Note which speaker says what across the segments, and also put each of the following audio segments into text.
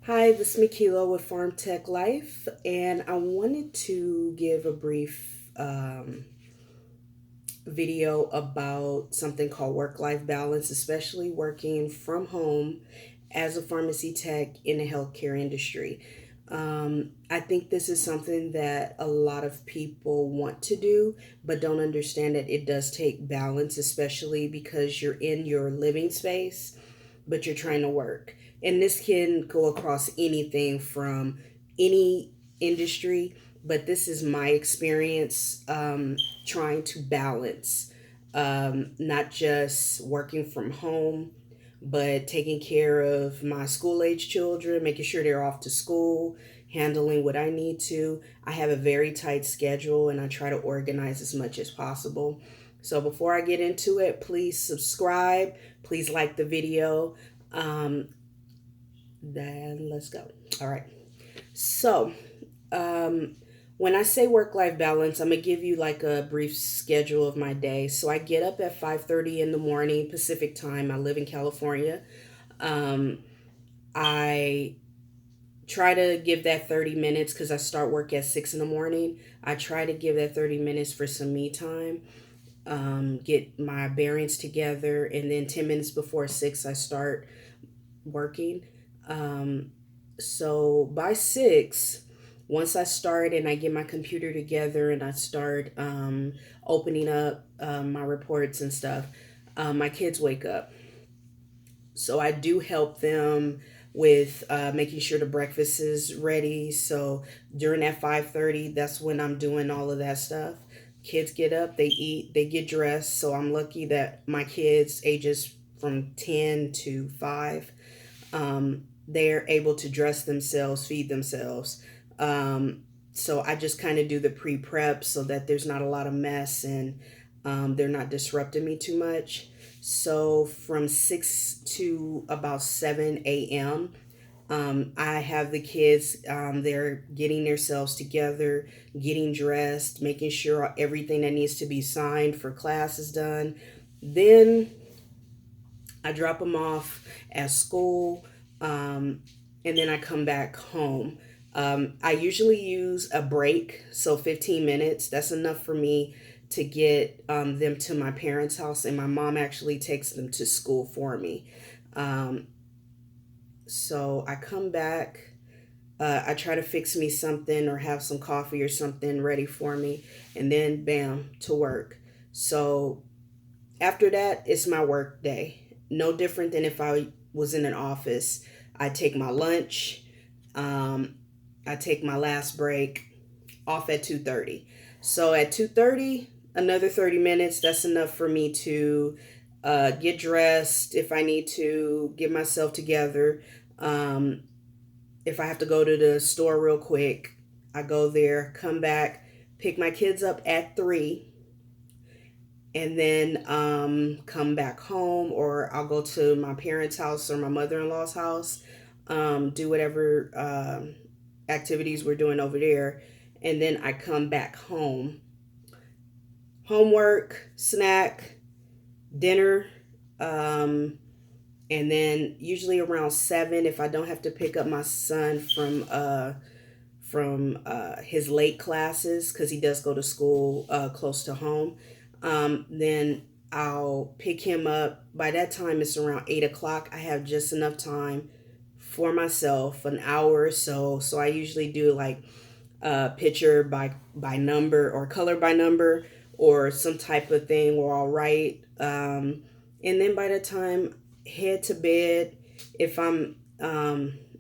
Speaker 1: Hi, this is Mikila with Farm Tech Life, and I wanted to give a brief video about something called work life balance, especially working from home as a pharmacy tech in the healthcare industry. I think this is something that a lot of people want to do, but don't understand that it does take balance, especially because you're in your living space, but you're trying to work. And this can go across anything from any industry, but this is my experience trying to balance not just working from home, but taking care of my school age children, making sure they're off to school, handling what I need to. I have a very tight schedule and I try to organize as much as possible. So before I get into it, please subscribe, please like the video. Um, then let's go. All right. So, um, when I say work life balance, I'm gonna give you like a brief schedule of my day. So I get up at 5:30 in the morning Pacific time. I live in California. Um, I try to give that 30 minutes because I start work at 6 in the morning. I try to give that 30 minutes for some me time, get my bearings together, and then 10 minutes before 6, I start working. Um, so by 6, once I start and I get my computer together and I start opening up my reports and stuff, my kids wake up. So I do help them with making sure the breakfast is ready. So during that 5:30, that's when I'm doing all of that stuff. Kids get up, they eat, they get dressed. So I'm lucky that my kids ages from 10 to 5, they're able to dress themselves, feed themselves. Um, so I just kind of do the pre-prep so that there's not a lot of mess and they're not disrupting me too much. So from 6 to about 7 a.m., I have the kids, they're getting themselves together, getting dressed, making sure everything that needs to be signed for class is done. Then I drop them off at school, um, and then I come back home. I usually use a break, so 15 minutes. That's enough for me to get them to my parents' house, and my mom actually takes them to school for me. Um, so I come back. I try to fix me something or have some coffee or something ready for me, and then bam, to work. So after that, it's my work day. No different than if I was in an office. I take my lunch. Um, I take my last break off at 2:30. So at 2:30, another 30 minutes. That's enough for me to get dressed if I need to get myself together. Um, if I have to go to the store real quick, I go there, come back, pick my kids up at 3, and then come back home, or I'll go to my parents' house or my mother-in-law's house, do whatever activities we're doing over there, and then I come back home. Homework, snack, dinner, um, and then usually around 7, if I don't have to pick up my son from his late classes because he does go to school close to home. Then I'll pick him up. By that time, it's around 8 o'clock. I have just enough time for myself, an hour or so. So I usually do like picture by number or color by number or some type of thing where I'll write. And then by the time head to bed, if I'm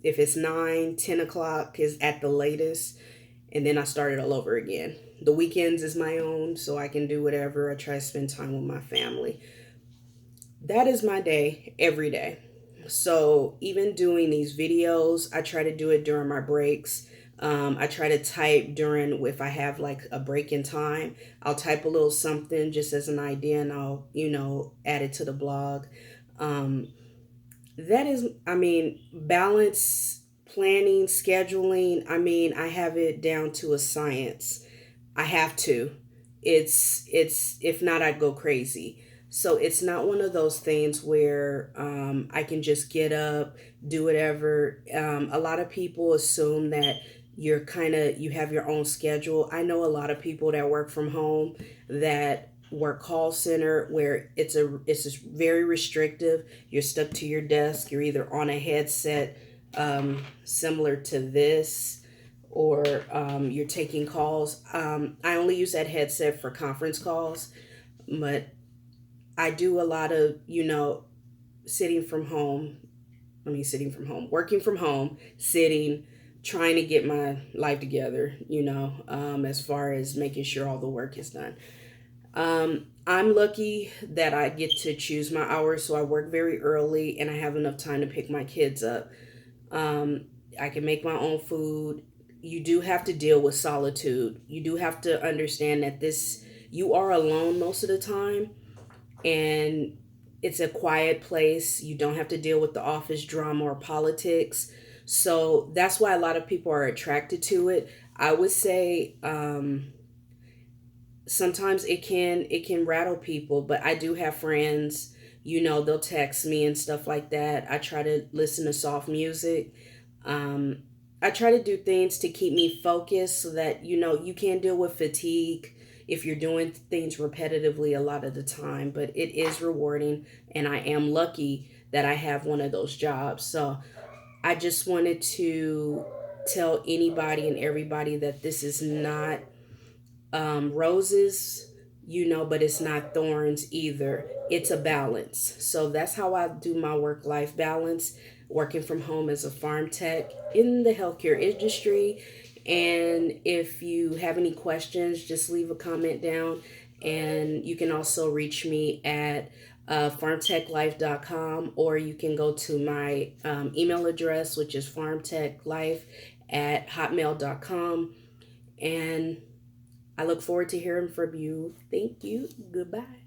Speaker 1: if it's 9, 10 o'clock is at the latest, and then I start it all over again. The weekends is my own, so I can do whatever. I try to spend time with my family. That is my day every day. So even doing these videos, I try to do it during my breaks. I try to type during, if I have like a break in time, I'll type a little something just as an idea and I'll, add it to the blog. Um, that is, I mean, balance, planning, scheduling. I mean, I have it down to a science. I have to. If not, I'd go crazy. So it's not one of those things where I can just get up, do whatever. A lot of people assume that you have your own schedule. I know a lot of people that work from home that work call center where it's just very restrictive. You're stuck to your desk. You're either on a headset similar to this, or you're taking calls. I only use that headset for conference calls, but I do a lot of, sitting from home. Sitting from home, working from home, sitting, trying to get my life together, as far as making sure all the work is done. I'm lucky that I get to choose my hours, so I work very early and I have enough time to pick my kids up. Um, I can make my own food. You do have to deal with solitude. You do have to understand that you are alone most of the time, and it's a quiet place. You don't have to deal with the office drama or politics. So that's why a lot of people are attracted to it. I would say sometimes it can rattle people, but I do have friends, they'll text me and stuff like that. I try to listen to soft music. Um, I try to do things to keep me focused so that you can deal with fatigue if you're doing things repetitively a lot of the time, but it is rewarding, and I am lucky that I have one of those jobs. So I just wanted to tell anybody and everybody that this is not roses, but it's not thorns either. It's a balance. So that's how I do my work life balance, working from home as a farm tech in the healthcare industry. And if you have any questions, just leave a comment down. And you can also reach me at farmtechlife.com, or you can go to my email address, which is farmtechlife@hotmail.com. And I look forward to hearing from you. Thank you. Goodbye.